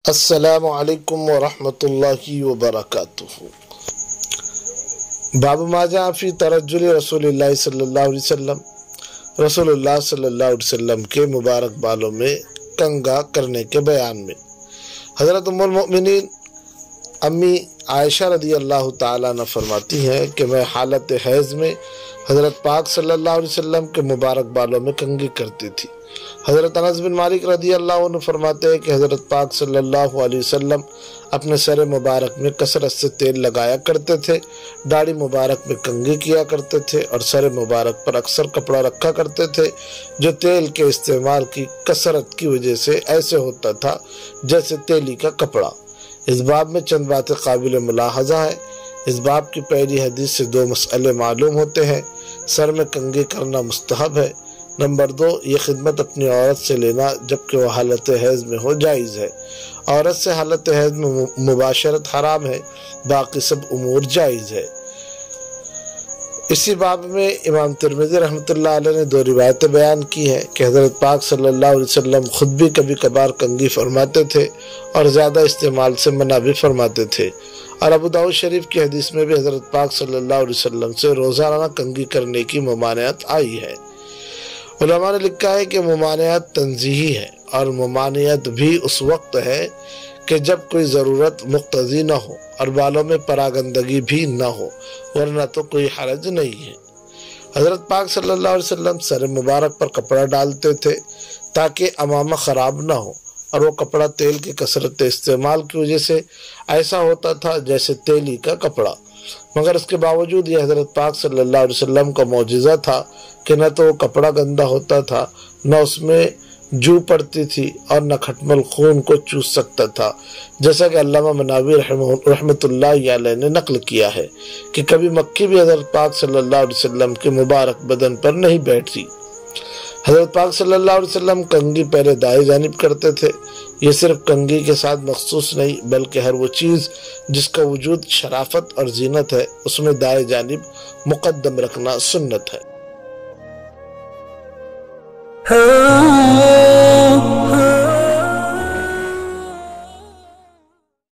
السلام علیکم ورحمۃ اللہ وبرکاتہ۔ باب ما جاء فی ترجل رسول اللہ صلی اللہ علیہ وسلم، رسول اللہ صلی اللہ علیہ وسلم کے مبارک بالوں میں کنگھا کرنے کے بیان میں۔ حضرت ام المؤمنین امی عائشہ رضی اللہ تعالیٰ عنہ فرماتی ہیں کہ میں حالت حیض میں حضرت پاک صلی اللہ علیہ وسلم کے مبارک بالوں میں کنگھی کرتی تھی۔ حضرت انس بن مالک رضی اللہ عنہ فرماتے ہیں کہ حضرت پاک صلی اللہ علیہ وسلم اپنے سر مبارک میں کثرت سے تیل لگایا کرتے تھے، داڑھی مبارک میں کنگھی کیا کرتے تھے اور سر مبارک پر اکثر کپڑا رکھا کرتے تھے جو تیل کے استعمال کی کثرت کی وجہ سے ایسے ہوتا تھا جیسے تیلی کا کپڑا۔ اس باب میں چند باتیں قابل ملاحظہ ہے۔ اس باب کی پہلی حدیث سے دو مسئلے معلوم ہوتے ہیں۔ سر میں کنگھی کرنا مستحب ہے۔ نمبر 2، یہ خدمت اپنی عورت سے لینا جبکہ وہ حالت حیض میں ہو جائز ہے۔ عورت سے حالت حیض میں مباشرت حرام ہے، باقی سب امور جائز ہے۔ اسی باب میں امام ترمذی رحمۃ اللہ علیہ نے دو روایتیں بیان کی ہیں کہ حضرت پاک صلی اللہ علیہ وسلم خود بھی کبھی کبھار کنگھی فرماتے تھے اور زیادہ استعمال سے منع بھی فرماتے تھے، اور ابو داؤد شریف کی حدیث میں بھی حضرت پاک صلی اللہ علیہ وسلم سے روزانہ کنگھی کرنے کی ممانعت آئی ہے۔ علماء نے لکھا ہے کہ ممانعت تنزیہی ہے، اور ممانعت بھی اس وقت ہے کہ جب کوئی ضرورت مقتضی نہ ہو اور بالوں میں پراگندگی بھی نہ ہو، ورنہ تو کوئی حرج نہیں ہے۔ حضرت پاک صلی اللہ علیہ وسلم سر مبارک پر کپڑا ڈالتے تھے تاکہ امامہ خراب نہ ہو، اور وہ کپڑا تیل کی کثرت استعمال کی وجہ سے ایسا ہوتا تھا جیسے تیلی کا کپڑا، مگر اس کے باوجود یہ حضرت پاک صلی اللہ علیہ وسلم کا معجزہ تھا کہ نہ تو وہ کپڑا گندا ہوتا تھا، نہ اس میں جو پڑتی تھی، اور نہ کھٹمل خون کو چوس سکتا تھا، جیسا کہ علامہ مناوی رحمۃ اللہ علیہ نے نقل کیا ہے کہ کبھی مکھی بھی حضرت پاک صلی اللہ علیہ وسلم کے مبارک بدن پر نہیں بیٹھتی۔ حضرت پاک صلی اللہ علیہ وسلم کنگھی پہلے دائیں جانب کرتے تھے۔ یہ صرف کنگھی کے ساتھ مخصوص نہیں بلکہ ہر وہ چیز جس کا وجود شرافت اور زینت ہے اس میں دائیں جانب مقدم رکھنا سنت ہے۔